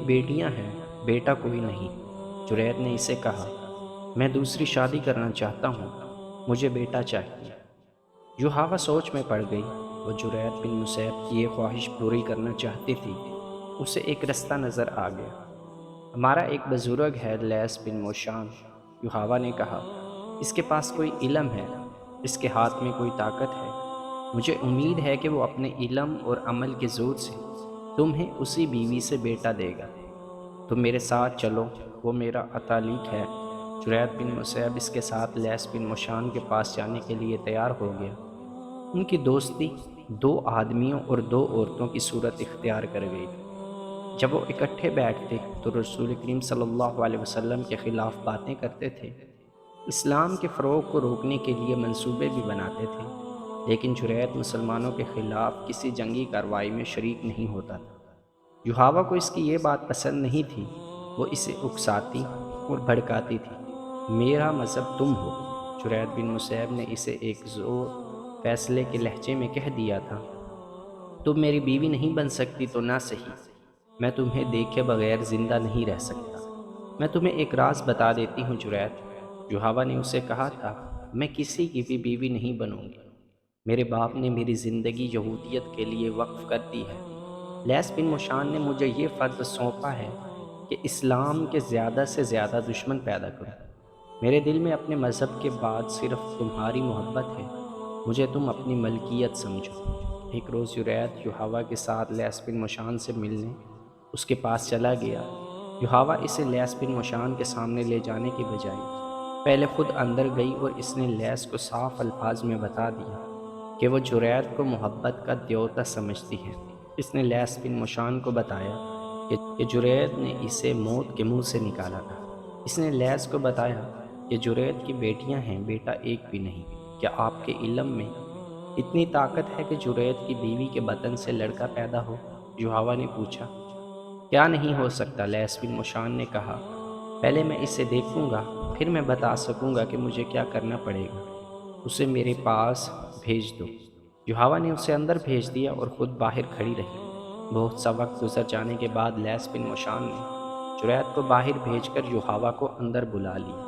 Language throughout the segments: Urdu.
بیٹیاں ہیں، بیٹا کوئی نہیں۔ جرید نے اسے کہا، میں دوسری شادی کرنا چاہتا ہوں، مجھے بیٹا چاہیے۔ یحاوہ سوچ میں پڑ گئی۔ وہ جرید بن مصعب کی یہ خواہش پوری کرنا چاہتی تھی۔ اسے ایک رستہ نظر آ گیا۔ ہمارا ایک بزرگ ہے لیس بن موشان، یحاوہ نے کہا، اس کے پاس کوئی علم ہے، اس کے ہاتھ میں کوئی طاقت ہے۔ مجھے امید ہے کہ وہ اپنے علم اور عمل کے زور سے تمہیں اسی بیوی سے بیٹا دے گا۔ تم میرے ساتھ چلو، وہ میرا عطالیق ہے۔ جرید بن مصعب اس کے ساتھ لیس بن موشان کے پاس جانے کے لیے تیار ہو گیا۔ ان کی دوستی دو آدمیوں اور دو عورتوں کی صورت اختیار کر گئی تھی۔ جب وہ اکٹھے بیٹھتے تو رسول کریم صلی اللہ علیہ وسلم کے خلاف باتیں کرتے تھے، اسلام کے فروغ کو روکنے کے لیے منصوبے بھی بناتے تھے، لیکن جرید مسلمانوں کے خلاف کسی جنگی کارروائی میں شریک نہیں ہوتا تھا۔ یحاوہ کو اس کی یہ بات پسند نہیں تھی، وہ اسے اکساتی اور بھڑکاتی تھی۔ میرا مذہب تم ہو، جرید بن مصعب نے اسے ایک زور فیصلے کے لہجے میں کہہ دیا تھا۔ تم میری بیوی نہیں بن سکتی تو نہ صحیح، میں تمہیں دیکھے بغیر زندہ نہیں رہ سکتا۔ میں تمہیں ایک راز بتا دیتی ہوں جرید، یحاوہ نے اسے کہا تھا، میں کسی کی بھی بیوی نہیں بنوں گی۔ میرے باپ نے میری زندگی یہودیت کے لیے وقف کر دی ہے۔ لیس بن موشان نے مجھے یہ فرض سونپا ہے کہ اسلام کے زیادہ سے زیادہ دشمن پیدا کروں۔ میرے دل میں اپنے مذہب کے بعد صرف تمہاری محبت ہے، مجھے تم اپنی ملکیت سمجھو۔ ایک روز جرید یحاوہ کے ساتھ لیس بن موشان سے ملنے اس کے پاس چلا گیا۔ یحاوہ اسے لیس بن موشان کے سامنے لے جانے کی بجائے پہلے خود اندر گئی اور اس نے لیس کو صاف الفاظ میں بتا دیا کہ وہ جرید کو محبت کا دیوتا سمجھتی ہے۔ اس نے لیس بن موشان کو بتایا کہ جرید نے اسے موت کے منہ سے نکالا تھا۔ اس نے لیس کو بتایا کہ جرید کی بیٹیاں ہیں، بیٹا ایک بھی نہیں۔ کیا آپ کے علم میں اتنی طاقت ہے کہ جرید کی بیوی کے بطن سے لڑکا پیدا ہو؟ یحاوہ نے پوچھا۔ کیا نہیں ہو سکتا، لیس بن موشان نے کہا، پہلے میں اسے دیکھوں گا، پھر میں بتا سکوں گا کہ مجھے کیا کرنا پڑے گا۔ اسے میرے پاس بھیج دو۔ یحاوہ نے اسے اندر بھیج دیا اور خود باہر کھڑی رہی۔ بہت سا وقت گزر جانے کے بعد لیس بن موشان نے جرید کو باہر بھیج کر یحاوہ کو اندر بلا لیا۔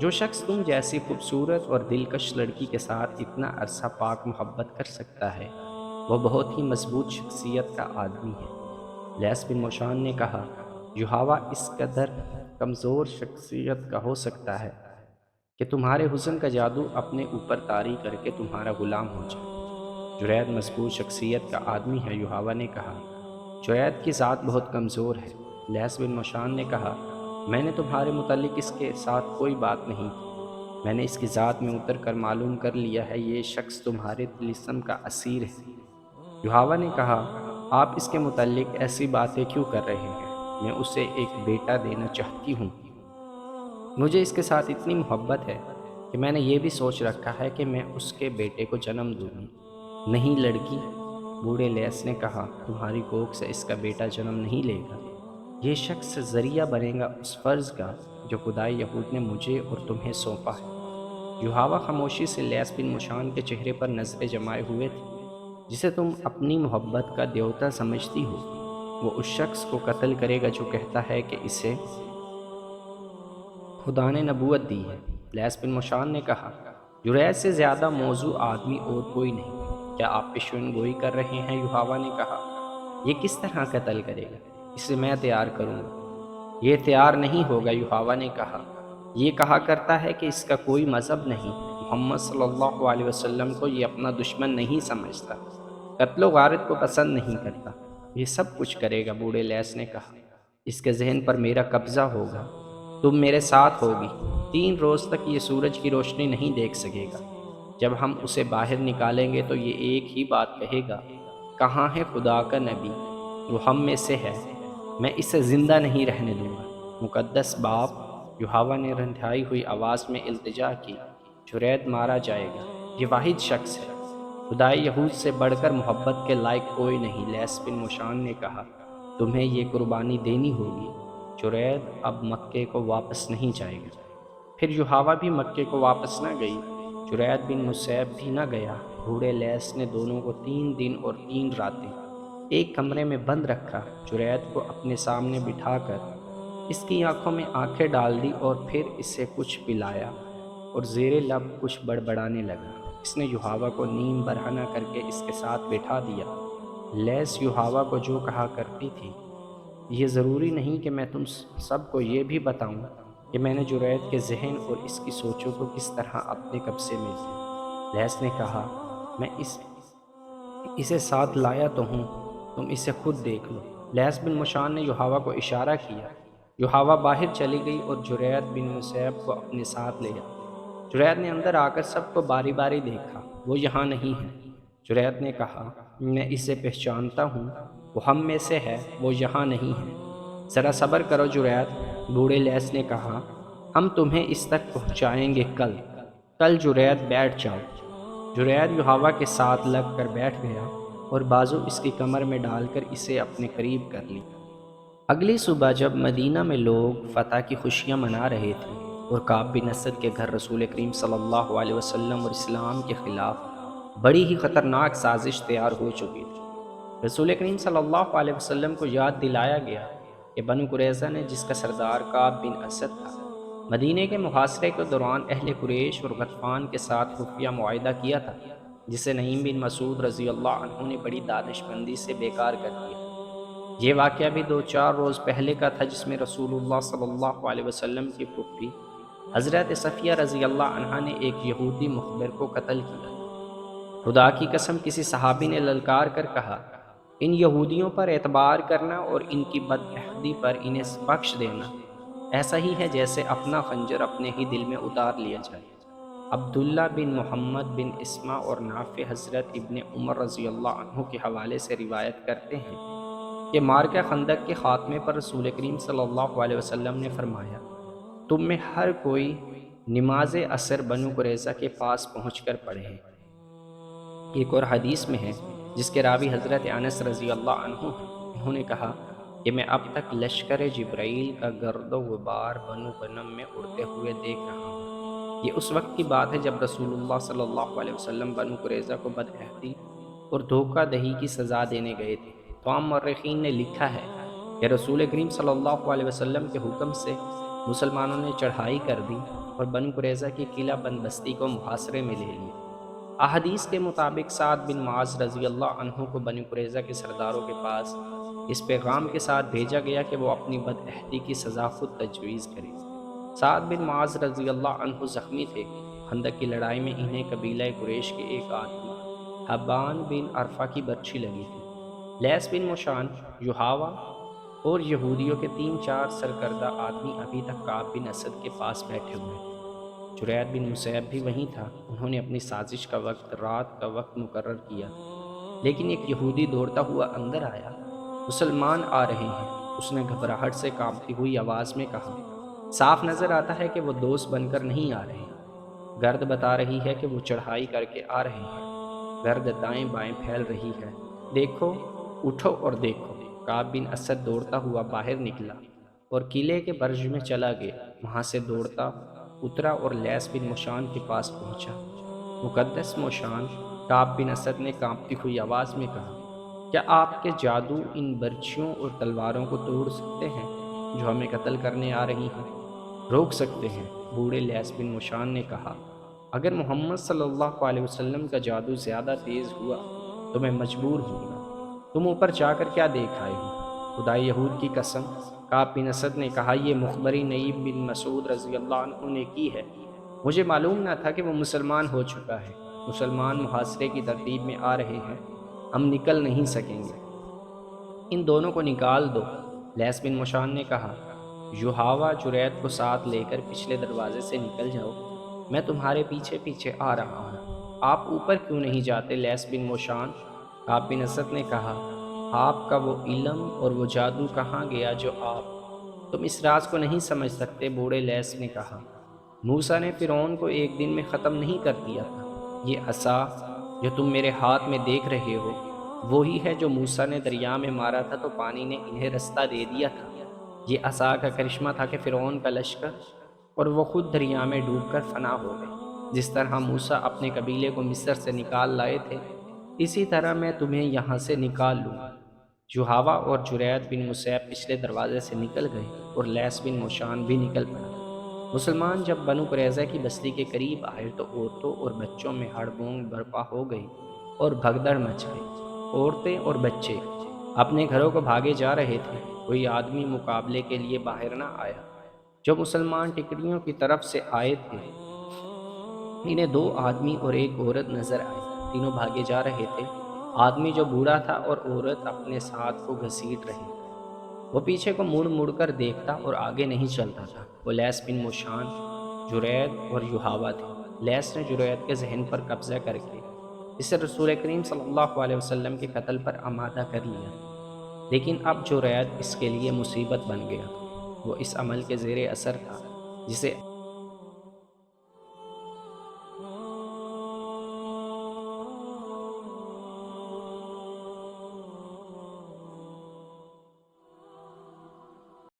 جو شخص تم جیسی خوبصورت اور دلکش لڑکی کے ساتھ اتنا عرصہ پاک محبت کر سکتا ہے، وہ بہت ہی مضبوط شخصیت کا آدمی ہے۔ لیس بن موشان نے کہا، یحاوہ اس قدر کمزور شخصیت کا ہو سکتا ہے کہ تمہارے حسن کا جادو اپنے اوپر طاری کر کے تمہارا غلام ہو جائے۔ جرید مضبوط شخصیت کا آدمی ہے، یحاوہ نے کہا۔ جرید کی ذات بہت کمزور ہے، لیس بن موشان نے کہا، میں نے تمہارے متعلق اس کے ساتھ کوئی بات نہیں کی، میں نے اس کی ذات میں اتر کر معلوم کر لیا ہے، یہ شخص تمہارے طلسم کا اسیر ہے۔ یحاوہ نے کہا، آپ اس کے متعلق ایسی باتیں کیوں کر رہے ہیں؟ میں اسے ایک بیٹا دینا چاہتی ہوں۔ مجھے اس کے ساتھ اتنی محبت ہے کہ میں نے یہ بھی سوچ رکھا ہے کہ میں اس کے بیٹے کو جنم دوں گی۔ نہیں لڑکی، بوڑھے لیس نے کہا، تمہاری کوکھ سے اس کا بیٹا جنم نہیں لے گا۔ یہ شخص ذریعہ بنے گا اس فرض کا جو خدائے یہود نے مجھے اور تمہیں سونپا ہے۔ یحاوہ خاموشی سے لیس بن موشان کے چہرے پر نظریں جمائے ہوئے تھی۔ جسے تم اپنی محبت کا دیوتا سمجھتی ہو، وہ اس شخص کو قتل کرے گا جو کہتا ہے کہ اسے خدا نے نبوت دی ہے۔ لیس بن موشان نے کہا، جرید سے زیادہ موضوع آدمی اور کوئی نہیں۔ کیا آپ پیشین گوئی کر رہے ہیں؟ یحاوہ نے کہا، یہ کس طرح قتل کرے گا؟ اسے میں تیار کروں گا۔ یہ تیار نہیں ہوگا، یحاوہ نے کہا۔ یہ کہا کرتا ہے کہ اس کا کوئی مذہب نہیں، محمد صلی اللہ علیہ وسلم کو یہ اپنا دشمن نہیں سمجھتا، قتل و غارت کو پسند نہیں کرتا۔ یہ سب کچھ کرے گا، بوڑھے لیس نے کہا۔ اس کے ذہن پر میرا قبضہ ہوگا، تم میرے ساتھ ہوگی۔ 3 روز تک یہ سورج کی روشنی نہیں دیکھ سکے گا۔ جب ہم اسے باہر نکالیں گے تو یہ ایک ہی بات کہے گا، کہاں ہے خدا کا نبی؟ وہ ہم میں سے ہے، میں اسے زندہ نہیں رہنے دوں گا۔ مقدس باپ، یحاوہ نے رنجھائی ہوئی آواز میں التجا کی، جرید مارا جائے گا، یہ واحد شخص ہے، خدائے یہود سے بڑھ کر محبت کے لائق کوئی نہیں۔ لیس بن موشان نے کہا، تمہیں یہ قربانی دینی ہوگی۔ جرید اب مکے کو واپس نہیں جائے گا۔ پھر یحاوہ بھی مکے کو واپس نہ گئی، جرید بن مصعب بھی نہ گیا۔ بوڑھے لیس نے دونوں کو 3 دن اور 3 راتیں ایک کمرے میں بند رکھا، جریت کو اپنے سامنے بٹھا کر اس کی آنکھوں میں آنکھیں ڈال دی اور پھر اسے کچھ پلایا اور زیر لب کچھ بڑبڑانے لگا۔ اس نے یوحاوا کو نیم برہنہ کر کے اس کے ساتھ بٹھا دیا۔ لیس یوحاوا کو جو کہا کرتی تھی، یہ ضروری نہیں کہ میں تم سب کو یہ بھی بتاؤں کہ میں نے جریت کے ذہن اور اس کی سوچوں کو کس طرح اپنے قبضے میں لیا۔ لیس نے کہا، میں اسے ساتھ لایا تو ہوں، تم اسے خود دیکھ لو۔ لیس بن مشان نے یوحاوا کو اشارہ کیا۔ یوحاوا باہر چلی گئی اور جریت بن مسیب کو اپنے ساتھ لے آئی۔ جریت نے اندر آ کر سب کو باری باری دیکھا، وہ یہاں نہیں ہے۔ جریت نے کہا، میں اسے پہچانتا ہوں، وہ ہم میں سے ہے، وہ یہاں نہیں ہے۔ ذرا صبر کرو جریت، بوڑھے لیس نے کہا، ہم تمہیں اس تک پہنچائیں گے کل جریت بیٹھ جاؤ۔ جریت یوحاوا کے ساتھ لگ کر بیٹھ گیا اور بازو اس کی کمر میں ڈال کر اسے اپنے قریب کر لی۔ اگلی صبح جب مدینہ میں لوگ فتح کی خوشیاں منا رہے تھے اور کعب بن اسد کے گھر رسول کریم صلی اللہ علیہ وسلم اور اسلام کے خلاف بڑی ہی خطرناک سازش تیار ہو چکی تھی، رسول کریم صلی اللہ علیہ وسلم کو یاد دلایا گیا کہ بنو قریظہ نے، جس کا سردار کعب بن اسد تھا، مدینے کے محاصرے کے دوران اہل قریش اور غطفان کے ساتھ خفیہ معاہدہ کیا تھا، جسے نعیم بن مسعود رضی اللہ عنہ نے بڑی دانشمندی سے بیکار کر دیا۔ یہ واقعہ بھی 2-4 روز پہلے کا تھا، جس میں رسول اللہ صلی اللہ علیہ وسلم کی پھوپھی حضرت صفیہ رضی اللہ عنہا نے ایک یہودی مخبر کو قتل کیا۔ خدا کی قسم، کسی صحابی نے للکار کر کہا، ان یہودیوں پر اعتبار کرنا اور ان کی بدعہدی پر انہیں بخش دینا ایسا ہی ہے جیسے اپنا خنجر اپنے ہی دل میں اتار لیا جائے۔ عبداللہ بن محمد بن اسما اور نافع حضرت ابن عمر رضی اللہ عنہ کے حوالے سے روایت کرتے ہیں کہ مارکہ خندق کے خاتمے پر رسول کریم صلی اللہ علیہ وسلم نے فرمایا، تم میں ہر کوئی نماز عصر بنو قریظہ کے پاس پہنچ کر پڑھے۔ ایک اور حدیث میں ہے، جس کے راوی حضرت انس رضی اللہ عنہ ہیں، انہوں نے کہا کہ میں اب تک لشکر جبرائیل کا گرد و غبار بنو غنم میں اڑتے ہوئے دیکھ رہا ہوں۔ یہ اس وقت کی بات ہے جب رسول اللہ صلی اللہ علیہ وسلم بنو قریظہ کو بدعہدی اور دھوکہ دہی کی سزا دینے گئے تھے۔ تمام مورخین نے لکھا ہے کہ رسول کریم صلی اللہ علیہ وسلم کے حکم سے مسلمانوں نے چڑھائی کر دی اور بنو قریظہ کی قلعہ بند بستی کو محاصرے میں لے لیا۔ احادیث کے مطابق سعد بن معاذ رضی اللہ عنہ کو بنو قریظہ کے سرداروں کے پاس اس پیغام کے ساتھ بھیجا گیا کہ وہ اپنی بدعہدی کی سزا خود تجویز کرے۔ سعد بن معاذ رضی اللہ عنہ زخمی تھے۔ خندق کی لڑائی میں انہیں قبیلہ قریش کے ایک آدمی حبان بن عرفہ کی برچھی لگی تھی۔ لیس بن مشان، یوحاوا اور یہودیوں کے 3-4 سرکردہ آدمی ابھی تک کعب بن اسد کے پاس بیٹھے ہوئے تھے۔ جریت بن مسیب بھی وہیں تھا۔ انہوں نے اپنی سازش کا وقت رات کا وقت مقرر کیا، لیکن ایک یہودی دوڑتا ہوا اندر آیا۔ مسلمان آ رہے ہیں، اس نے گھبراہٹ سے کانپتی ہوئی آواز میں کہا۔ صاف نظر آتا ہے کہ وہ دوست بن کر نہیں آ رہے ہیں۔ گرد بتا رہی ہے کہ وہ چڑھائی کر کے آ رہے ہیں۔ گرد دائیں بائیں پھیل رہی ہے۔ دیکھو، اٹھو اور دیکھو۔ کعب بن اسد دوڑتا ہوا باہر نکلا اور قلعے کے برج میں چلا گیا۔ وہاں سے دوڑتا اترا اور لیس بن مشان کے پاس پہنچا۔ مقدس مشان، کعب بن اسد نے کانپتی ہوئی آواز میں کہا، کیا آپ کے جادو ان برچھیوں اور تلواروں کو توڑ سکتے ہیں جو ہمیں قتل کرنے آ رہی ہیں؟ روک سکتے ہیں۔ بوڑھے لیس بن مشان نے کہا، اگر محمد صلی اللہ علیہ وسلم کا جادو زیادہ تیز ہوا تو میں مجبور ہوں گا۔ تم اوپر جا کر کیا دیکھ آئے ہو؟ خدا یہود کی قسم، کعب بن اسد نے کہا، یہ مخبری نعیم بن مسعود رضی اللہ عنہ نے کی ہے۔ مجھے معلوم نہ تھا کہ وہ مسلمان ہو چکا ہے۔ مسلمان محاصرے کی ترتیب میں آ رہے ہیں، ہم نکل نہیں سکیں گے۔ ان دونوں کو نکال دو۔ لیس بن مشان نے کہا، یوحاوا، جریت کو ساتھ لے کر پچھلے دروازے سے نکل جاؤ، میں تمہارے پیچھے پیچھے آ رہا ہوں۔ آپ اوپر کیوں نہیں جاتے لیس بن مشان؟ کعب بن اسد نے کہا، آپ کا وہ علم اور وہ جادو کہاں گیا جو تم اس راز کو نہیں سمجھ سکتے؟ بوڑھے لیس نے کہا، موسیٰ نے فرعون کو ایک دن میں ختم نہیں کر دیا تھا۔ یہ عصا جو تم میرے ہاتھ میں دیکھ رہے ہو وہی ہے جو موسیٰ نے دریا میں مارا تھا تو پانی نے انہیں رستہ دے دیا تھا۔ یہ عصا کا کرشمہ تھا کہ فرعون کا لشکر اور وہ خود دریا میں ڈوب کر فنا ہو گئے۔ جس طرح موسیٰ اپنے قبیلے کو مصر سے نکال لائے تھے، اسی طرح میں تمہیں یہاں سے نکال لوں گا۔ یحاوہ اور جریت بن مسیب پچھلے دروازے سے نکل گئے اور لیس بن موشان بھی نکل پڑا۔ مسلمان جب بنو قریظہ کی بستی کے قریب آئے تو عورتوں اور بچوں میں ہڑبونگ برپا ہو گئی اور بھگدڑ مچ گئی۔ عورتیں اور بچے اپنے گھروں کو بھاگے جا رہے تھے، کوئی آدمی مقابلے کے لیے باہر نہ آیا۔ جو مسلمان ٹکڑیوں کی طرف سے آئے تھے انہیں دو آدمی اور ایک عورت نظر آئی، تینوں بھاگے جا رہے تھے۔ آدمی جو بوڑھا تھا اور عورت اپنے ساتھ کو گھسیٹ رہے تھے، وہ پیچھے کو مڑ مڑ کر دیکھتا اور آگے نہیں چلتا تھا۔ وہ لیس بن موشان، جرید اور یحاوہ تھے۔ لیس نے جرید کے ذہن پر قبضہ کر کے اسے رسول کریم صلی اللہ علیہ وسلم کے قتل پر آمادہ کر لیا، لیکن اب جرید اس کے لیے مصیبت بن گیا تھا۔ وہ اس عمل کے زیر اثر تھا جسے